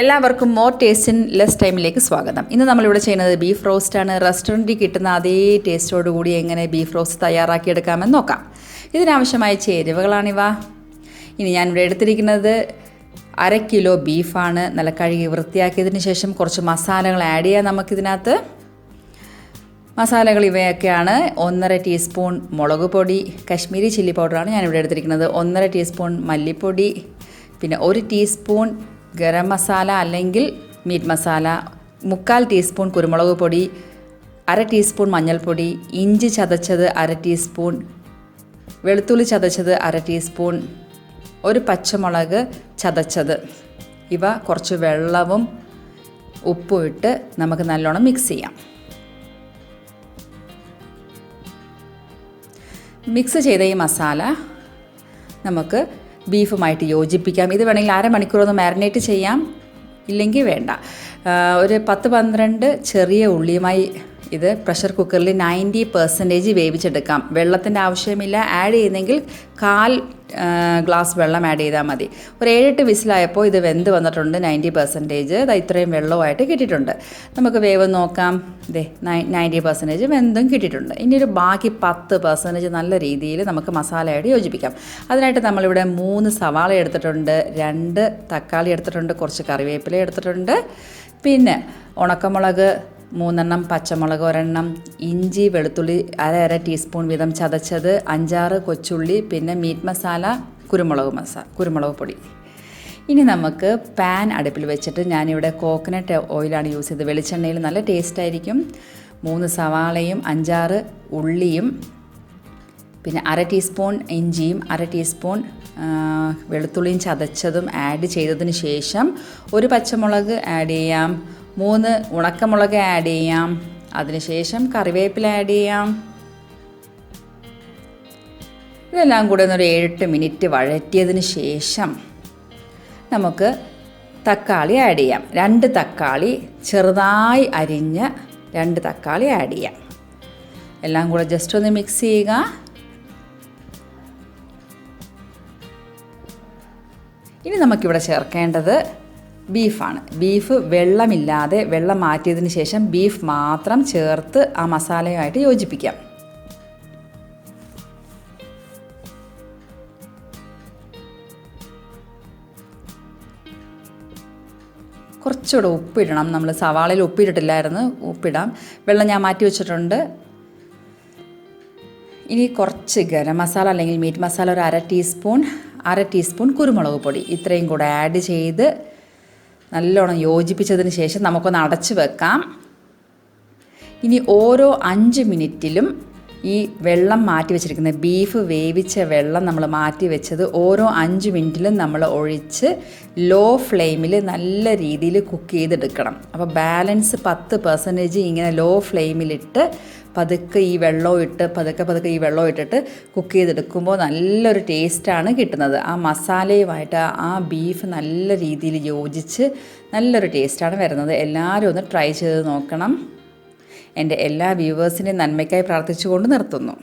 എല്ലാവർക്കും more taste in less ടൈമിലേക്ക് സ്വാഗതം. ഇന്ന് നമ്മളിവിടെ ചെയ്യുന്നത് ബീഫ് റോസ്റ്റാണ്. റെസ്റ്റോറൻറ്റിൽ കിട്ടുന്ന അതേ ടേസ്റ്റോട് കൂടി എങ്ങനെ ബീഫ് റോസ്റ്റ് തയ്യാറാക്കിയെടുക്കാമെന്ന് നോക്കാം. ഇതിനാവശ്യമായ ചേരുവകളാണിവ. ഇനി ഞാനിവിടെ എടുത്തിരിക്കുന്നത് 1/2 കിലോ ബീഫാണ്. നല്ല കഴുകി വൃത്തിയാക്കിയതിന് ശേഷം കുറച്ച് മസാലകൾ ആഡ് ചെയ്യാം നമുക്കിതിനകത്ത്. മസാലകൾ ഇവയൊക്കെയാണ്: 1.5 ടീസ്പൂൺ മുളക് പൊടി, കശ്മീരി ചില്ലി പൗഡറാണ് ഞാനിവിടെ എടുത്തിരിക്കുന്നത്, 1.5 ടീസ്പൂൺ മല്ലിപ്പൊടി, പിന്നെ 1 ടീസ്പൂൺ ഗരം മസാല അല്ലെങ്കിൽ മീറ്റ് മസാല, 3/4 ടീസ്പൂൺ കുരുമുളക് പൊടി, 1/2 ടീസ്പൂൺ മഞ്ഞൾപ്പൊടി, ഇഞ്ചി ചതച്ചത് 1/2 ടീസ്പൂൺ, വെളുത്തുള്ളി ചതച്ചത് 1/2 ടീസ്പൂൺ, 1 പച്ചമുളക് ചതച്ചത്. ഇവ കുറച്ച് വെള്ളവും ഉപ്പും ഇട്ട് നമുക്ക് നല്ലോണം മിക്സ് ചെയ്യാം. മിക്സ് ചെയ്ത ഈ മസാല നമുക്ക് ബീഫുമായിട്ട് യോജിപ്പിക്കാം. ഇത് വേണമെങ്കിൽ 1/2 മണിക്കൂറൊന്ന് മാരിനേറ്റ് ചെയ്യാം, ഇല്ലെങ്കിൽ വേണ്ട. ഒരു 10-12 ചെറിയ ഉള്ളിയുമായി ഇത് പ്രഷർ കുക്കറിൽ 90% വേവിച്ചെടുക്കാം. വെള്ളത്തിൻ്റെ ആവശ്യമില്ല. ആഡ് ചെയ്യുന്നെങ്കിൽ 1/4 ഗ്ലാസ് വെള്ളം ആഡ് ചെയ്താൽ മതി. ഒരു 7-8 വിസിലായപ്പോൾ ഇത് വെന്ത് വന്നിട്ടുണ്ട്. 90% ഇത്രയും വെള്ളമായിട്ട് കിട്ടിയിട്ടുണ്ട്. നമുക്ക് വേവ് നോക്കാം. 90% വെന്തും കിട്ടിയിട്ടുണ്ട്. ഇനി ഒരു ബാക്കി 10% നല്ല രീതിയിൽ നമുക്ക് മസാലയായിട്ട് യോജിപ്പിക്കാം. അതിനായിട്ട് നമ്മളിവിടെ 3 സവാള എടുത്തിട്ടുണ്ട്, 2 തക്കാളി എടുത്തിട്ടുണ്ട്, കുറച്ച് കറിവേപ്പില എടുത്തിട്ടുണ്ട്, പിന്നെ ഉണക്കമുളക് 3 പച്ചമുളക് 1, ഇഞ്ചി വെളുത്തുള്ളി 1/2 ടീസ്പൂൺ വീതം ചതച്ചത്, 5-6 കൊച്ചുള്ളി, പിന്നെ മീറ്റ് മസാല, കുരുമുളക് പൊടി. ഇനി നമുക്ക് പാൻ അടുപ്പിൽ വെച്ചിട്ട് ഞാനിവിടെ കോക്കനട്ട് ഓയിലാണ് യൂസ് ചെയ്തത്. വെളിച്ചെണ്ണയിൽ നല്ല ടേസ്റ്റ് ആയിരിക്കും. 3 സവാളയും 5-6 ഉള്ളിയും, പിന്നെ 1/2 ടീസ്പൂൺ ഇഞ്ചിയും 1/2 ടീസ്പൂൺ വെളുത്തുള്ളിയും ചതച്ചതും ആഡ് ചെയ്തതിന് ശേഷം 1 പച്ചമുളക് ആഡ് ചെയ്യാം, 3 ഉണക്കമുളക് ആഡ് ചെയ്യാം, അതിനുശേഷം കറിവേപ്പില ആഡ് ചെയ്യാം. ഇതെല്ലാം കൂടെ ഒരു 7-8 മിനിറ്റ് വഴറ്റിയതിന് ശേഷം നമുക്ക് തക്കാളി ആഡ് ചെയ്യാം. 2 തക്കാളി ചെറുതായി അരിഞ്ഞ് 2 തക്കാളി ആഡ് ചെയ്യാം. എല്ലാം കൂടെ ജസ്റ്റ് ഒന്ന് മിക്സ് ചെയ്യുക. ഇനി നമുക്കിവിടെ ചേർക്കേണ്ടത് ബീഫാണ്. ബീഫ് വെള്ളമില്ലാതെ, വെള്ളം മാറ്റിയതിന് ശേഷം ബീഫ് മാത്രം ചേർത്ത് ആ മസാലയുമായിട്ട് യോജിപ്പിക്കാം. കുറച്ചുകൂടെ ഉപ്പിടണം. നമ്മൾ സവാളയിൽ ഉപ്പിട്ടിട്ടില്ലായിരുന്നു, ഉപ്പിടാം. വെള്ളം ഞാൻ മാറ്റി വെച്ചിട്ടുണ്ട്. ഇനി കുറച്ച് ഗരം മസാല അല്ലെങ്കിൽ മീറ്റ് മസാല ഒരു 1/2 ടീസ്പൂൺ കുരുമുളക് പൊടി, ഇത്രയും കൂടെ ആഡ് ചെയ്ത് നല്ലോണം യോജിപ്പിച്ചതിന് ശേഷം നമുക്കൊന്ന് അടച്ച് വെക്കാം. ഇനി ഓരോ 5 മിനിറ്റിലും ഈ വെള്ളം മാറ്റി വെച്ചിരിക്കുന്ന ബീഫ് വേവിച്ച വെള്ളം നമ്മൾ മാറ്റി വെച്ചത് ഓരോ 5 മിനിറ്റിലും നമ്മൾ ഒഴിച്ച് ലോ ഫ്ലെയിമിൽ നല്ല രീതിയിൽ കുക്ക് ചെയ്തെടുക്കണം. അപ്പോൾ ബാലൻസ് 10% ഇങ്ങനെ ലോ ഫ്ലെയിമിലിട്ട് പതുക്കെ ഈ വെള്ളം ഇട്ട് പതുക്കെ ഈ വെള്ളം ഇട്ടിട്ട് കുക്ക് ചെയ്തെടുക്കുമ്പോൾ നല്ലൊരു ടേസ്റ്റാണ് കിട്ടുന്നത്. ആ മസാലയുമായിട്ട് ആ ബീഫ് നല്ല രീതിയിൽ യോജിച്ച് നല്ലൊരു ടേസ്റ്റാണ് വരുന്നത്. എല്ലാവരും ഒന്ന് ട്രൈ ചെയ്ത് നോക്കണം. എൻ്റെ എല്ലാ വ്യൂവേഴ്സിൻ്റെയും നന്മയ്ക്കായി പ്രാർത്ഥിച്ചുകൊണ്ട് നിർത്തുന്നു.